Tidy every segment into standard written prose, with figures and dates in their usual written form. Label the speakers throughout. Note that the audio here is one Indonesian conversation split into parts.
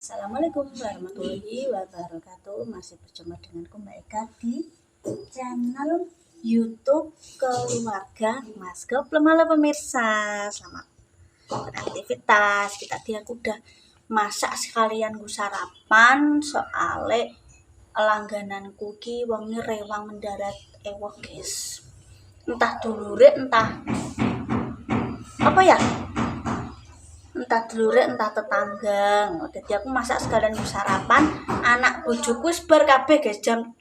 Speaker 1: Assalamualaikum warahmatullahi wabarakatuh. Masih berjumpa denganku Mbak Eka di channel YouTube Keluarga Mas Goblem. Halo pemirsa, selamat beraktivitas. Aku udah masak sekalian gue sarapan soalnya langgananku ki wongi rewang mendarat ewok guys. Entah dulure entah apa ya, entah dulure entah tetangga. Jadi aku masak sekalian sarapan. Anak bojoku wis bar kabeh guys, jam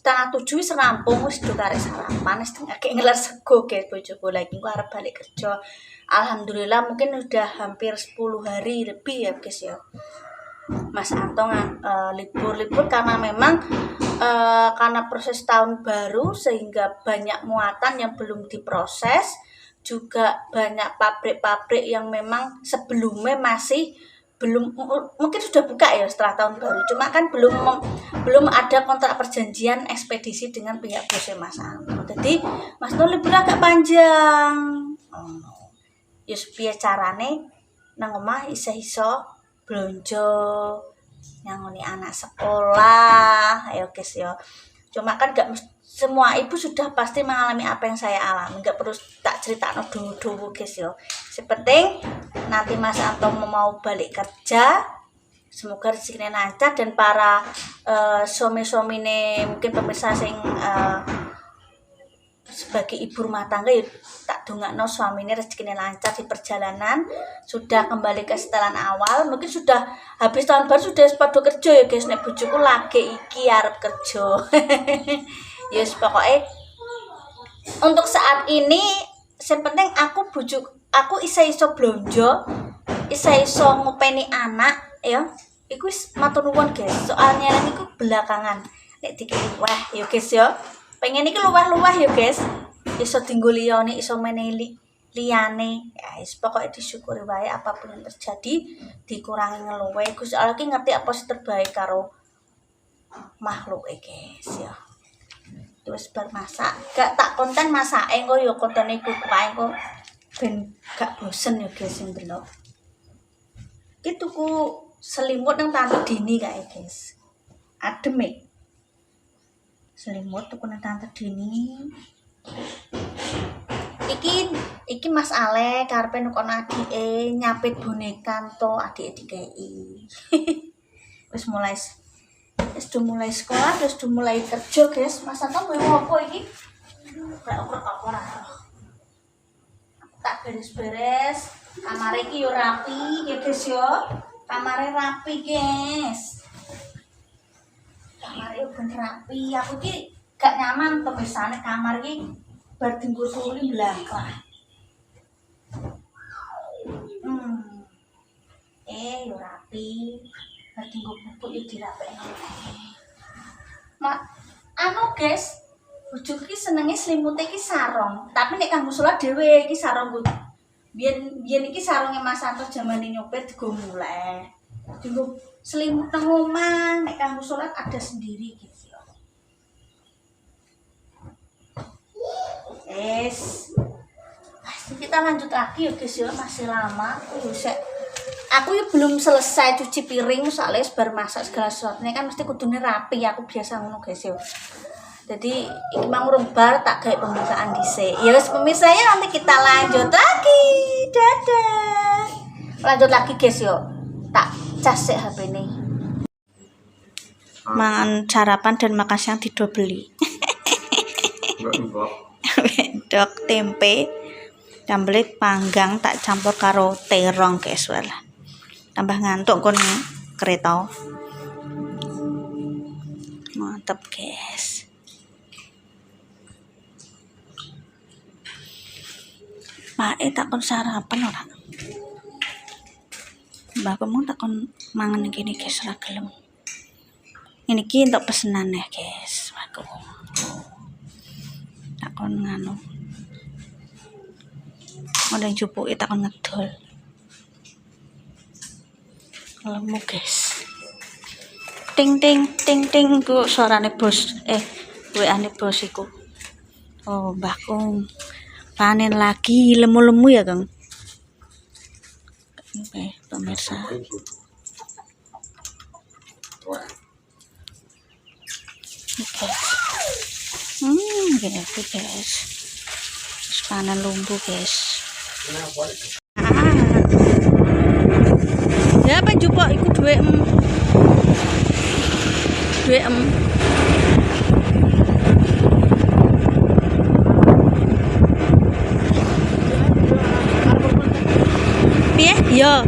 Speaker 1: 6:30 wis rampung, wis do karek sarapan, wis kayak ngeler sego guys bojoku. Lagi aku arep balik kerja. Alhamdulillah mungkin udah hampir 10 hari lebih ya guys ya. Mas Antong libur karena memang karena proses tahun baru sehingga banyak muatan yang belum diproses. Juga banyak pabrik-pabrik yang memang sebelumnya masih belum, mungkin sudah buka ya setelah tahun baru, cuma kan belum ada kontrak perjanjian ekspedisi dengan pihak bosnya Mas Anto. Jadi Mas Anto libur agak panjang. Ya piye carane nang omah iso blonjo nyangoni anak sekolah ayo guys ya. Cuma kan gak semua ibu sudah pasti mengalami apa yang saya alami, nggak perlu tak cerita dulu guys yo. Sepenting nanti Mas Anto mau balik kerja, semoga rezekinya lancar dan para suami-suami nih mungkin pemirsa sing sebagai ibu rumah tangga ya tak dongakno suaminya rezekinya lancar di perjalanan, sudah kembali ke setelan awal, mungkin sudah habis tahun baru sudah pada kerja ya guys. Nek bojoku lagi iki arep kerja. Yes, pokoknya untuk saat ini yang penting aku iso blonjo, iso ngopeni anak ya. Iku wis matur nuwun guys. Soalnya niku belakangan nek dikirim wah ya guys ya. Pengen iki luweh-luweh ya guys. Iso dinggo liyane, iso meneli liyane. Ya wis pokoke disyukuri wae apapun yang terjadi, dikurangi ngeluwe. Gusti Allah ki ngerti apa sing terbaik karo makhluk guys ya. Terus bermasak, gak tak konten masak engko yo konten iku kae engko ben gak bosen ya guys sing delok. Iki tuku selimut nang Tante Dini kae guys. Adem e. Selimut tuku nang Tante Dini. Iki Mas Ale karepe nukono adike nyapit boneka to adike dikei. Wis mulai sekolah, terus mulai kerja guys. Mas Anto mau apa iki? Apa tak beres-beres. Kamar iki yo rapi ya guys yo. Kamare rapi guys. Kamar yo ben rapi. Aku ki gak nyaman pemisahane kamar iki bar dinggo suli blangklah. Yo rapi. Bar dinggo bubuk yo dirapekno. Guys, bojoku ki senenge selimute iki sarong, tapi nek kanggo salat dhewe iki sarongku. Biyen iki sarunge Mas Anto jamane nyopir digo muleh. Digo selimut nang omah, nek kanggo salat ada sendiri gitu ya. Kita lanjut lagi ya guys ya, masih lama. Aku ya belum selesai cuci piring soalnya bar masak segala sesuatunya kan mesti kudune rapi. Aku biasa ngono guys ya. Jadi iki mang urung bar tak gawe pembukaan dhisik. Ya wis pemirsa ya, nanti kita lanjut lagi. Dadah. Lanjut lagi guys yo. Tak cas sik HP-ne. Mangan sarapan dan makan siang didobeli. Dok tempe sambel panggang tak campur karo terong guys walah. Tambah ngantuk kon kereta. Mantap guys. Pak takon sarapan ora? Mbak kamu takon mangan gini guys ora gelem. Ini ki untuk pesenan ya guys. Aku takon nganu. Ada jupuke takon ngedol. Lemu guys. Ting ting ting ting ku suarane bos WA-ne bos iku. Oh, mbahku panen lagi lemu-lemu ya, Kang. Oke, pemirsa. guys. Gitu guys. Terus panen lumbu guys. Ya apa jupuk iku duwek piye ya.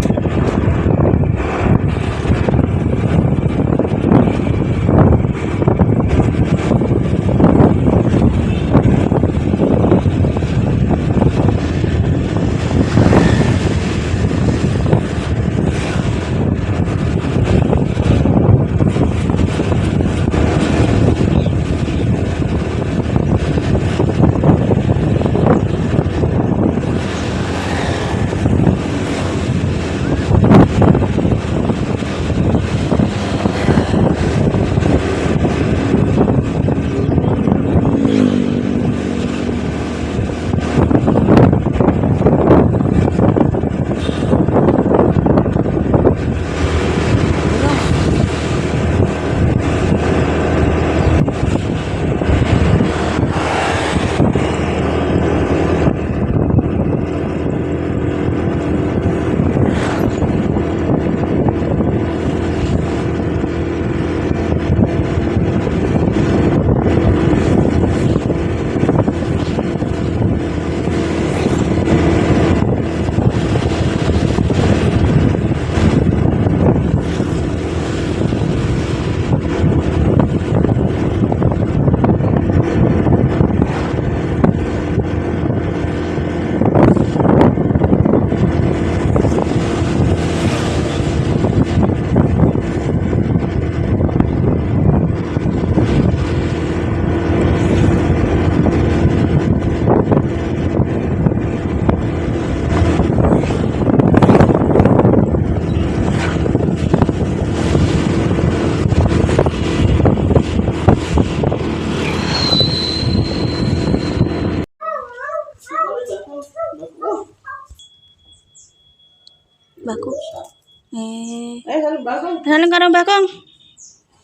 Speaker 1: Bakung. Salim karo Bakung.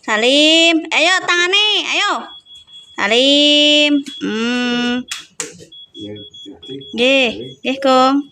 Speaker 1: Salim. Ayo tangane, ayo. Salim. Nggih, nggih, Kong.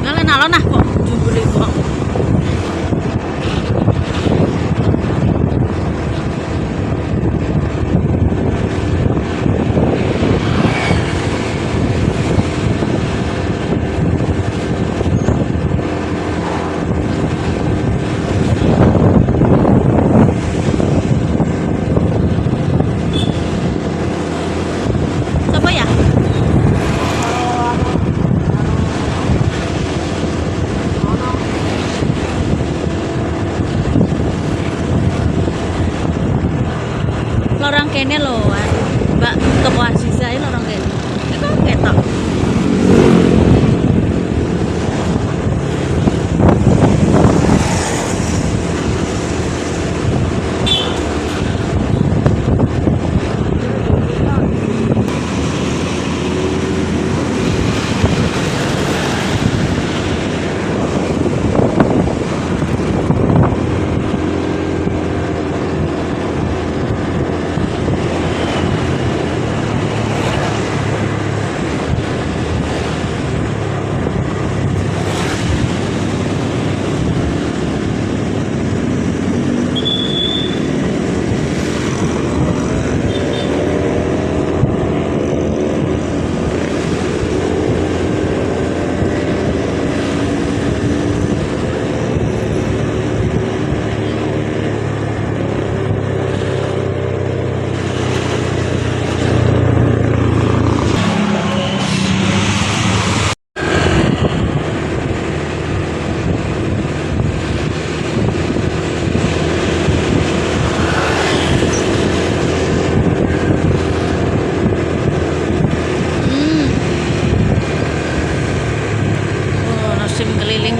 Speaker 1: Alon-alon kok jumbule kok. Sapa ya? Lorong kene lho, Mbak toko Aziza iki lorong kene. Iku ketok.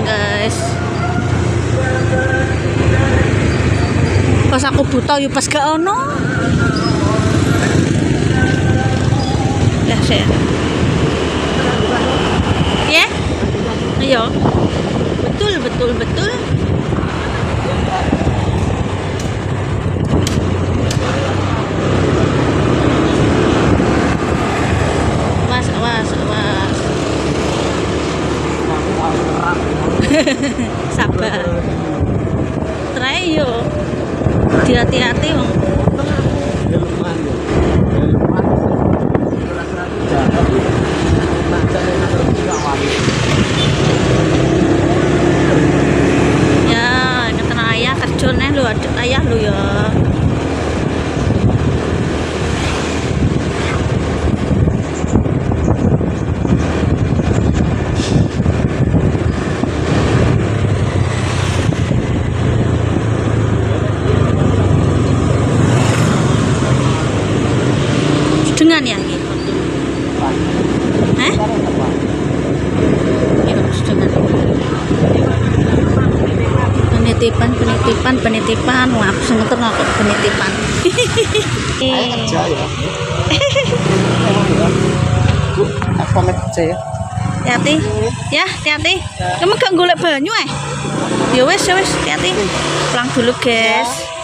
Speaker 1: guys. Pas aku buta yo pas gak ono. Ya, saya. Ya? Ayo. Betul. Awas. Sabar. Try yo. Hati-hati wong. Ya, ngeten ayah kerja neh lho, ayah lho ya. Dengan ya gitu. Penitipan. Wah, aku seneng kok penitipan.
Speaker 2: Kerja ya. Aku pamit kerja ya.
Speaker 1: Hati-hati. Ya, hati-hati. Kamu gak golek banyu Ya wes, hati-hati. Pulang dulu, guys.